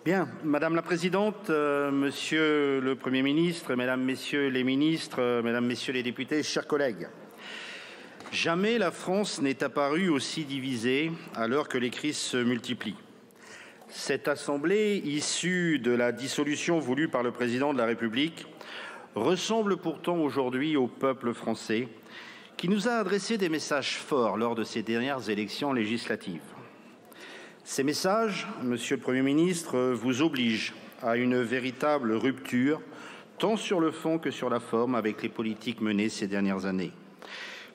Bien, Madame la Présidente, Monsieur le Premier ministre, Mesdames, Messieurs les ministres, Mesdames, Messieurs les députés, chers collègues, jamais la France n'est apparue aussi divisée à l'heure que les crises se multiplient. Cette Assemblée, issue de la dissolution voulue par le Président de la République, ressemble pourtant aujourd'hui au peuple français qui nous a adressé des messages forts lors de ces dernières élections législatives. Ces messages, Monsieur le Premier ministre, vous obligent à une véritable rupture, tant sur le fond que sur la forme, avec les politiques menées ces dernières années.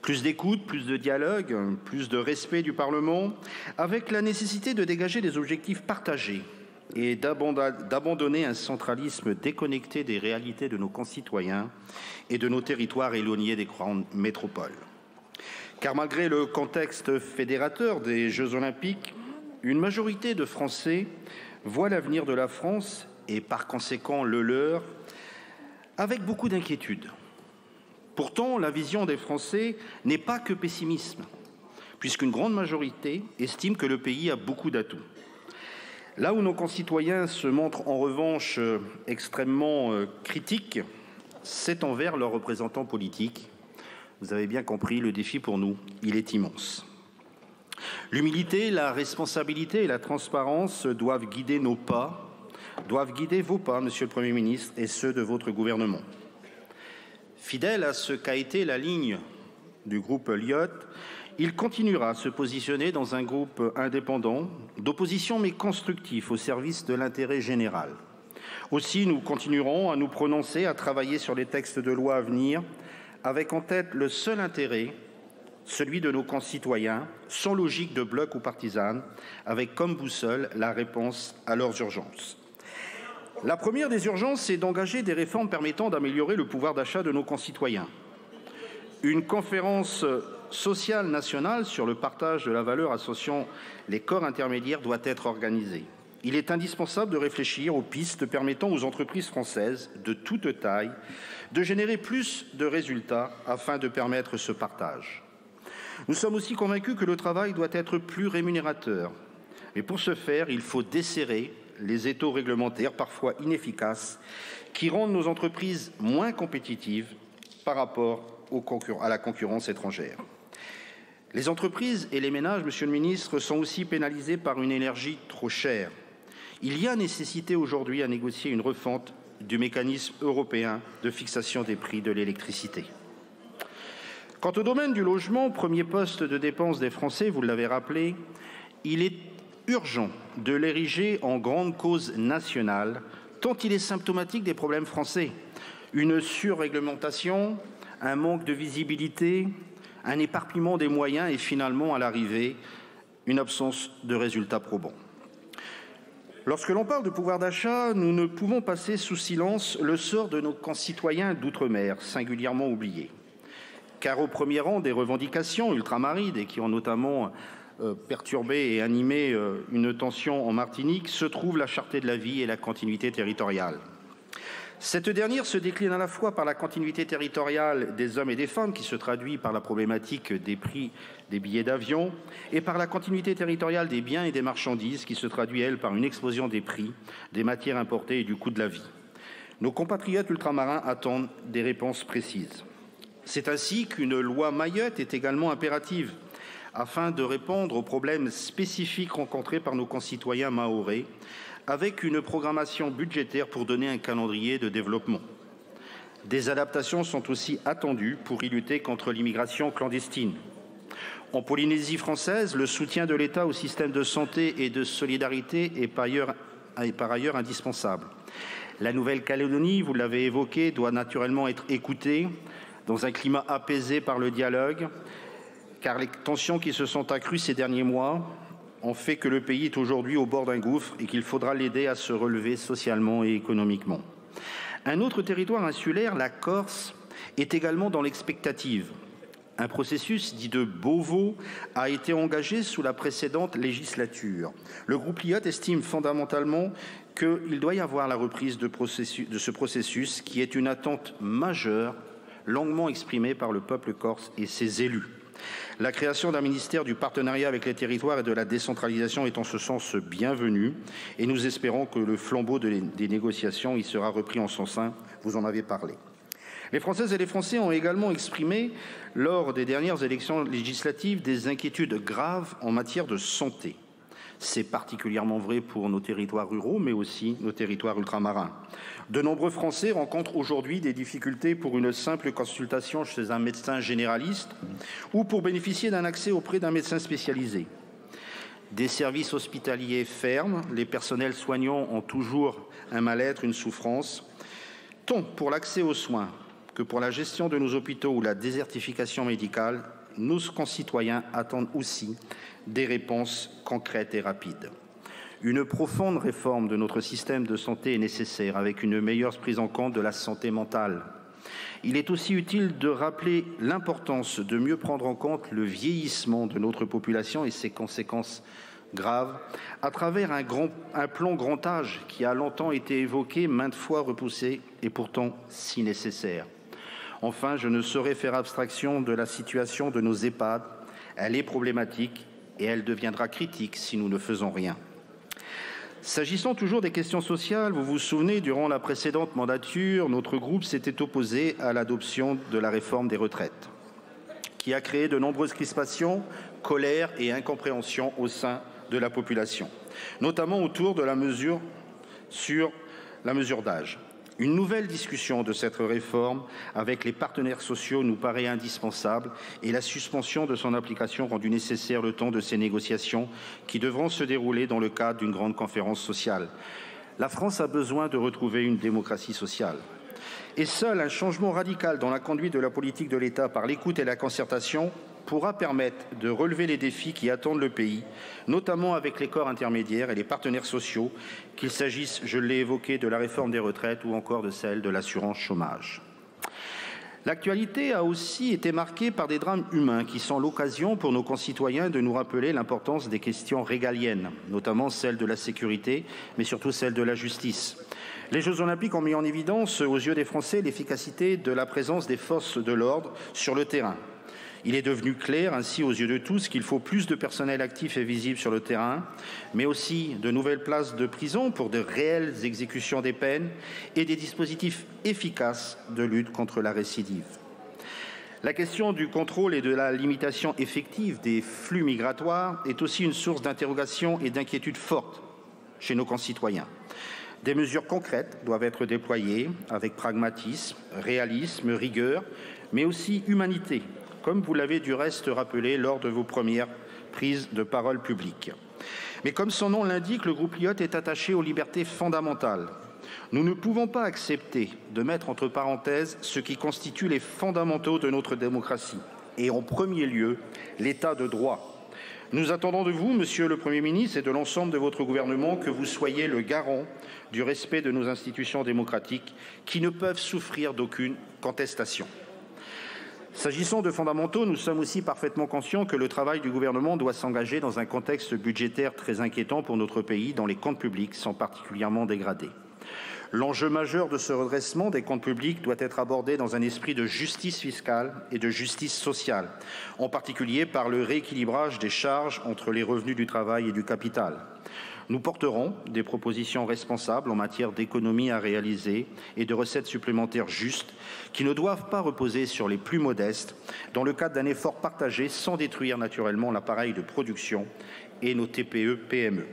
Plus d'écoute, plus de dialogue, plus de respect du Parlement, avec la nécessité de dégager des objectifs partagés et d'abandonner un centralisme déconnecté des réalités de nos concitoyens et de nos territoires éloignés des grandes métropoles. Car malgré le contexte fédérateur des Jeux Olympiques, une majorité de Français voit l'avenir de la France, et par conséquent le leur, avec beaucoup d'inquiétude. Pourtant, la vision des Français n'est pas que pessimisme, puisqu'une grande majorité estime que le pays a beaucoup d'atouts. Là où nos concitoyens se montrent en revanche extrêmement critiques, c'est envers leurs représentants politiques. Vous avez bien compris, le défi pour nous, il est immense. L'humilité, la responsabilité et la transparence doivent guider nos pas, doivent guider vos pas, Monsieur le Premier ministre, et ceux de votre gouvernement. Fidèle à ce qu'a été la ligne du groupe Lyot, il continuera à se positionner dans un groupe indépendant, d'opposition mais constructif au service de l'intérêt général. Aussi, nous continuerons à nous prononcer, à travailler sur les textes de loi à venir, avec en tête le seul intérêt, celui de nos concitoyens, sans logique de bloc ou partisane, avec comme boussole la réponse à leurs urgences. La première des urgences, c'est d'engager des réformes permettant d'améliorer le pouvoir d'achat de nos concitoyens. Une conférence sociale nationale sur le partage de la valeur associant les corps intermédiaires doit être organisée. Il est indispensable de réfléchir aux pistes permettant aux entreprises françaises de toute taille de générer plus de résultats afin de permettre ce partage. Nous sommes aussi convaincus que le travail doit être plus rémunérateur. Mais pour ce faire, il faut desserrer les étaux réglementaires, parfois inefficaces, qui rendent nos entreprises moins compétitives par rapport à la concurrence étrangère. Les entreprises et les ménages, Monsieur le Ministre, sont aussi pénalisés par une énergie trop chère. Il y a nécessité aujourd'hui à négocier une refonte du mécanisme européen de fixation des prix de l'électricité. Quant au domaine du logement, premier poste de dépense des Français, vous l'avez rappelé, il est urgent de l'ériger en grande cause nationale, tant il est symptomatique des problèmes français. Une surréglementation, un manque de visibilité, un éparpillement des moyens et finalement, à l'arrivée, une absence de résultats probants. Lorsque l'on parle de pouvoir d'achat, nous ne pouvons passer sous silence le sort de nos concitoyens d'outre-mer, singulièrement oubliés. Car au premier rang des revendications ultramarines et qui ont notamment perturbé et animé une tension en Martinique, se trouve la cherté de la vie et la continuité territoriale. Cette dernière se décline à la fois par la continuité territoriale des hommes et des femmes, qui se traduit par la problématique des prix des billets d'avion, et par la continuité territoriale des biens et des marchandises, qui se traduit, elle, par une explosion des prix des matières importées et du coût de la vie. Nos compatriotes ultramarins attendent des réponses précises. C'est ainsi qu'une loi Mayotte est également impérative, afin de répondre aux problèmes spécifiques rencontrés par nos concitoyens mahorais, avec une programmation budgétaire pour donner un calendrier de développement. Des adaptations sont aussi attendues pour y lutter contre l'immigration clandestine. En Polynésie française, le soutien de l'État au système de santé et de solidarité est par ailleurs indispensable. La Nouvelle-Calédonie, vous l'avez évoqué, doit naturellement être écoutée dans un climat apaisé par le dialogue, car les tensions qui se sont accrues ces derniers mois ont fait que le pays est aujourd'hui au bord d'un gouffre et qu'il faudra l'aider à se relever socialement et économiquement. Un autre territoire insulaire, la Corse, est également dans l'expectative. Un processus dit de Beauvau a été engagé sous la précédente législature. Le groupe Lyot estime fondamentalement qu'il doit y avoir la reprise de ce processus qui est une attente majeure, longuement exprimée par le peuple corse et ses élus. La création d'un ministère du partenariat avec les territoires et de la décentralisation est en ce sens bienvenue et nous espérons que le flambeau des négociations y sera repris en son sein. Vous en avez parlé. Les Françaises et les Français ont également exprimé, lors des dernières élections législatives, des inquiétudes graves en matière de santé. C'est particulièrement vrai pour nos territoires ruraux, mais aussi nos territoires ultramarins. De nombreux Français rencontrent aujourd'hui des difficultés pour une simple consultation chez un médecin généraliste ou pour bénéficier d'un accès auprès d'un médecin spécialisé. Des services hospitaliers ferment, les personnels soignants ont toujours un mal-être, une souffrance, tant pour l'accès aux soins que pour la gestion de nos hôpitaux ou la désertification médicale. Nos concitoyens attendent aussi des réponses concrètes et rapides. Une profonde réforme de notre système de santé est nécessaire, avec une meilleure prise en compte de la santé mentale. Il est aussi utile de rappeler l'importance de mieux prendre en compte le vieillissement de notre population et ses conséquences graves à travers un plan grand âge qui a longtemps été évoqué, maintes fois repoussé et pourtant si nécessaire. Enfin, je ne saurais faire abstraction de la situation de nos EHPAD. Elle est problématique et elle deviendra critique si nous ne faisons rien. S'agissant toujours des questions sociales, vous vous souvenez, durant la précédente mandature, notre groupe s'était opposé à l'adoption de la réforme des retraites, qui a créé de nombreuses crispations, colère et incompréhension au sein de la population, notamment autour de la mesure d'âge. Une nouvelle discussion de cette réforme avec les partenaires sociaux nous paraît indispensable et la suspension de son application rendue nécessaire le temps de ces négociations qui devront se dérouler dans le cadre d'une grande conférence sociale. La France a besoin de retrouver une démocratie sociale. Et seul un changement radical dans la conduite de la politique de l'État par l'écoute et la concertation pourra permettre de relever les défis qui attendent le pays, notamment avec les corps intermédiaires et les partenaires sociaux, qu'il s'agisse, je l'ai évoqué, de la réforme des retraites ou encore de celle de l'assurance chômage. L'actualité a aussi été marquée par des drames humains qui sont l'occasion pour nos concitoyens de nous rappeler l'importance des questions régaliennes, notamment celle de la sécurité, mais surtout celle de la justice. Les Jeux Olympiques ont mis en évidence, aux yeux des Français, l'efficacité de la présence des forces de l'ordre sur le terrain. Il est devenu clair, ainsi aux yeux de tous, qu'il faut plus de personnel actif et visible sur le terrain, mais aussi de nouvelles places de prison pour de réelles exécutions des peines et des dispositifs efficaces de lutte contre la récidive. La question du contrôle et de la limitation effective des flux migratoires est aussi une source d'interrogation et d'inquiétude forte chez nos concitoyens. Des mesures concrètes doivent être déployées avec pragmatisme, réalisme, rigueur, mais aussi humanité, comme vous l'avez du reste rappelé lors de vos premières prises de parole publiques. Mais comme son nom l'indique, le groupe LIOT est attaché aux libertés fondamentales. Nous ne pouvons pas accepter de mettre entre parenthèses ce qui constitue les fondamentaux de notre démocratie, et en premier lieu, l'état de droit. Nous attendons de vous, Monsieur le Premier ministre, et de l'ensemble de votre gouvernement, que vous soyez le garant du respect de nos institutions démocratiques qui ne peuvent souffrir d'aucune contestation. S'agissant de fondamentaux, nous sommes aussi parfaitement conscients que le travail du gouvernement doit s'engager dans un contexte budgétaire très inquiétant pour notre pays, dont les comptes publics sont particulièrement dégradés. L'enjeu majeur de ce redressement des comptes publics doit être abordé dans un esprit de justice fiscale et de justice sociale, en particulier par le rééquilibrage des charges entre les revenus du travail et du capital. Nous porterons des propositions responsables en matière d'économies à réaliser et de recettes supplémentaires justes qui ne doivent pas reposer sur les plus modestes dans le cadre d'un effort partagé sans détruire naturellement l'appareil de production et nos TPE-PME.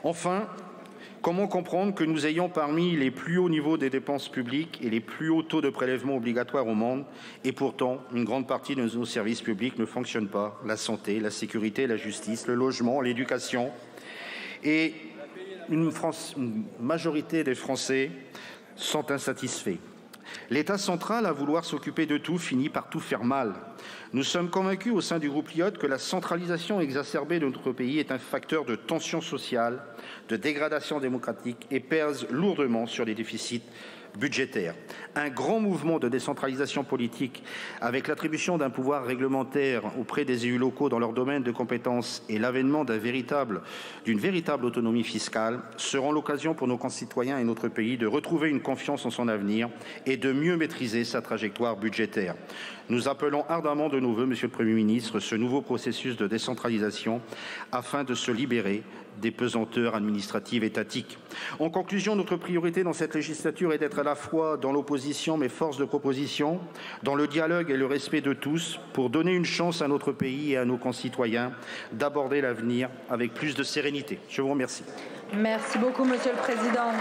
Enfin, comment comprendre que nous ayons parmi les plus hauts niveaux des dépenses publiques et les plus hauts taux de prélèvements obligatoires au monde et pourtant une grande partie de nos services publics ne fonctionnent pas, la santé, la sécurité, la justice, le logement, l'éducation. Et une majorité des Français sont insatisfaits. L'État central, à vouloir s'occuper de tout, finit par tout faire mal. Nous sommes convaincus au sein du groupe LIOT que la centralisation exacerbée de notre pays est un facteur de tension sociale, de dégradation démocratique et pèse lourdement sur les déficits budgétaire. Un grand mouvement de décentralisation politique avec l'attribution d'un pouvoir réglementaire auprès des élus locaux dans leur domaine de compétences et l'avènement d'une véritable autonomie fiscale seront l'occasion pour nos concitoyens et notre pays de retrouver une confiance en son avenir et de mieux maîtriser sa trajectoire budgétaire. Nous appelons ardemment de nos vœux, Monsieur le Premier ministre, ce nouveau processus de décentralisation afin de se libérer des pesanteurs administratives étatiques. En conclusion, notre priorité dans cette législature est d'être à la fois dans l'opposition mais force de proposition, dans le dialogue et le respect de tous, pour donner une chance à notre pays et à nos concitoyens d'aborder l'avenir avec plus de sérénité. Je vous remercie. Merci beaucoup, Monsieur le Président.